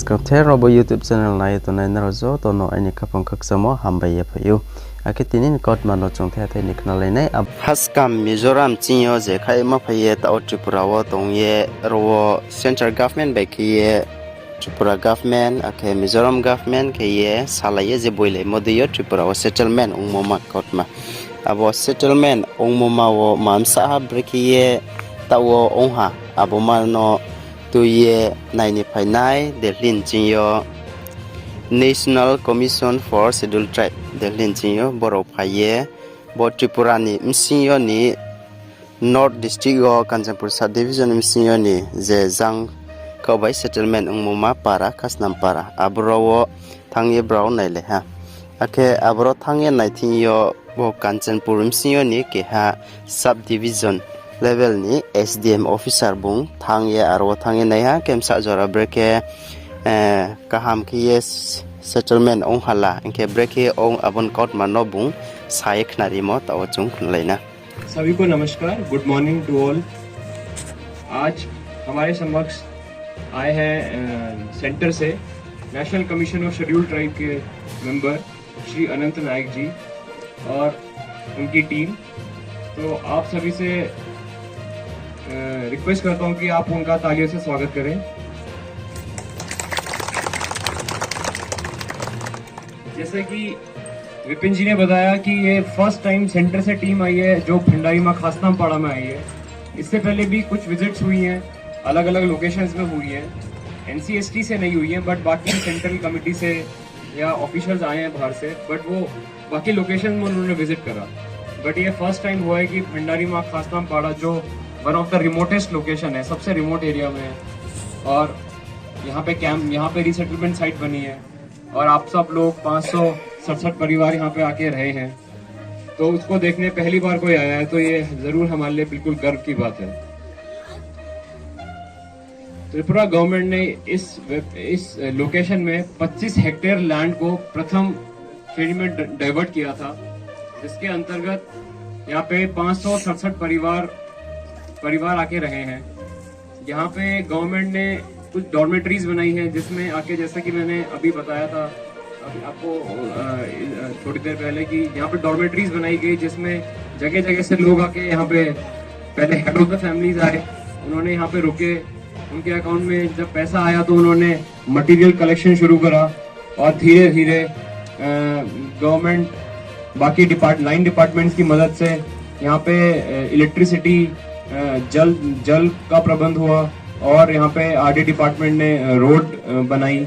Kapte robo YouTube channel lai to nai narazo to no ani kapong kaksamo hambai phayu akitinin kot mano chongthe the nikna leinai haskam Mizoram chinyo je khai ma phaye ta Tripura wo tongye ro central government by kiye Tripura government ake Mizoram government kiye salaye je boile modiyo Tripura wo settlement ongmoma kotma abo settlement ongmoma wo mamsa ha brekiye tawo ongha abo mano tuye naini painai delhin chinyo National Commission for Scheduled Tribe delhin chinyo boro phaye bo Tripura ni msinyo ni North District o Kanchanpur Sub Division msinyo ni je jang kabai settlement ongmoma para kasnam para abrowo thangye brown naile ha ake abro thangye naithinyo bo Kanchanpur msinyo ni ke ha sub division level ni SDM officer bung thangye aro thangye naiha kemsa jora breke kaham ki settlement ong hala इनके ब्रेके ong abon court mano bung saik nari mo taw chung लेना सभी को नमस्कार good morning to all. आज हमारे समक्ष आए हैं सेंटर से national commission of scheduled tribe के मेंबर श्री अनंत नायक जी और उनकी टीम। तो आप सभी से रिक्वेस्ट करता हूं कि आप उनका तालियों से स्वागत करें। जैसे कि विपिन जी ने बताया कि ये फर्स्ट टाइम सेंटर से टीम आई है जो भंडारी माँ खासनामपाड़ा में आई है। इससे पहले भी कुछ विजिट्स हुई हैं, अलग अलग लोकेशंस में हुई हैं, NCST से नहीं हुई हैं, बट बाकी सेंट्रल कमेटी से या ऑफिशियल्स आए हैं बाहर से, बट वो बाकी लोकेशन में उन्होंने विजिट करा। बट ये फर्स्ट टाइम हुआ है कि भंडारी माँ खासनामपाड़ा जो one of the remotest location है, सबसे रिमोट एरिया में है, और यहाँ पे कैंप, यहाँ पे रिसेटलमेंट साइट बनी है और आप सब लोग 567 परिवार यहाँ पे आके रहे हैं। तो उसको देखने पहली बार कोई आया है तो ये जरूर हमारे लिए बिल्कुल गर्व की बात है। त्रिपुरा गवर्नमेंट ने इस लोकेशन में 25 हेक्टेयर लैंड को प्रथम श्रेणी में डाइवर्ट किया था, जिसके अंतर्गत यहाँ पे 567 परिवार आके रहे हैं। यहाँ पे गवर्नमेंट ने कुछ डॉर्मेटरीज बनाई हैं जिसमें आके, जैसे कि मैंने अभी बताया था अभी आपको थोड़ी देर पहले, कि यहाँ पे डॉर्मेटरीज बनाई गई जिसमें जगह जगह से लोग आके यहाँ पे पहले हेड ऑफ द फैमिलीज आए, उन्होंने यहाँ पे रुके, उनके अकाउंट में जब पैसा आया तो उन्होंने मटेरियल कलेक्शन शुरू करा और धीरे धीरे गवर्नमेंट बाकी लाइन डिपार्टमेंट्स की मदद से यहाँ पे इलेक्ट्रिसिटी, जल का प्रबंध हुआ और यहाँ पे RD डिपार्टमेंट ने रोड बनाई,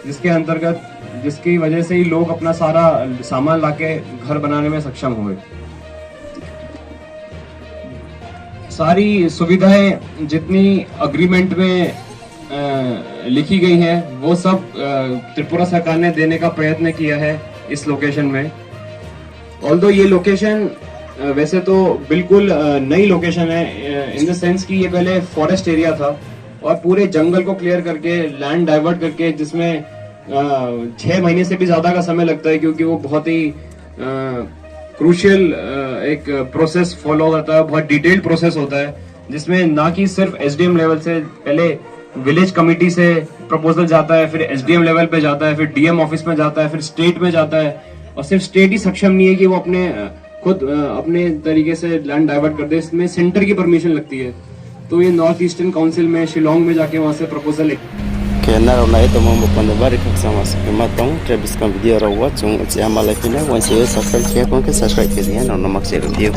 जिसके अंतर्गत, जिसकी वजह से ही लोग अपना सारा सामान लाके घर बनाने में सक्षम हुए। सारी सुविधाएं जितनी अग्रीमेंट में लिखी गई हैं वो सब त्रिपुरा सरकार ने देने का प्रयत्न किया है इस लोकेशन में। ऑल्दो ये लोकेशन वैसे तो बिल्कुल नई लोकेशन है, इन द सेंस कि ये पहले फॉरेस्ट एरिया था और पूरे जंगल को क्लियर करके लैंड डाइवर्ट करके, जिसमें 6 महीने से भी ज्यादा का समय लगता है क्योंकि वो बहुत ही क्रूशियल एक प्रोसेस फॉलो करता है, बहुत डिटेल्ड प्रोसेस होता है, जिसमें ना कि सिर्फ SDM लेवल से, पहले विलेज कमेटी से प्रपोजल जाता है, फिर SDM लेवल पे जाता है, फिर DM ऑफिस में जाता है, फिर स्टेट में जाता है, और सिर्फ स्टेट ही सक्षम नहीं है कि वो खुद अपने तरीके से लैंड डाइवर्ट कर दे, इसमें सेंटर की परमिशन लगती है। तो ये नॉर्थ ईस्टर्न काउंसिल में शिलोंग में जाके वहाँ से proposal Kena rona itu membuat bari sama sematong Travis kan video rawat jung usia malai kini once subscribe ke subscribe ke dia nono maksud video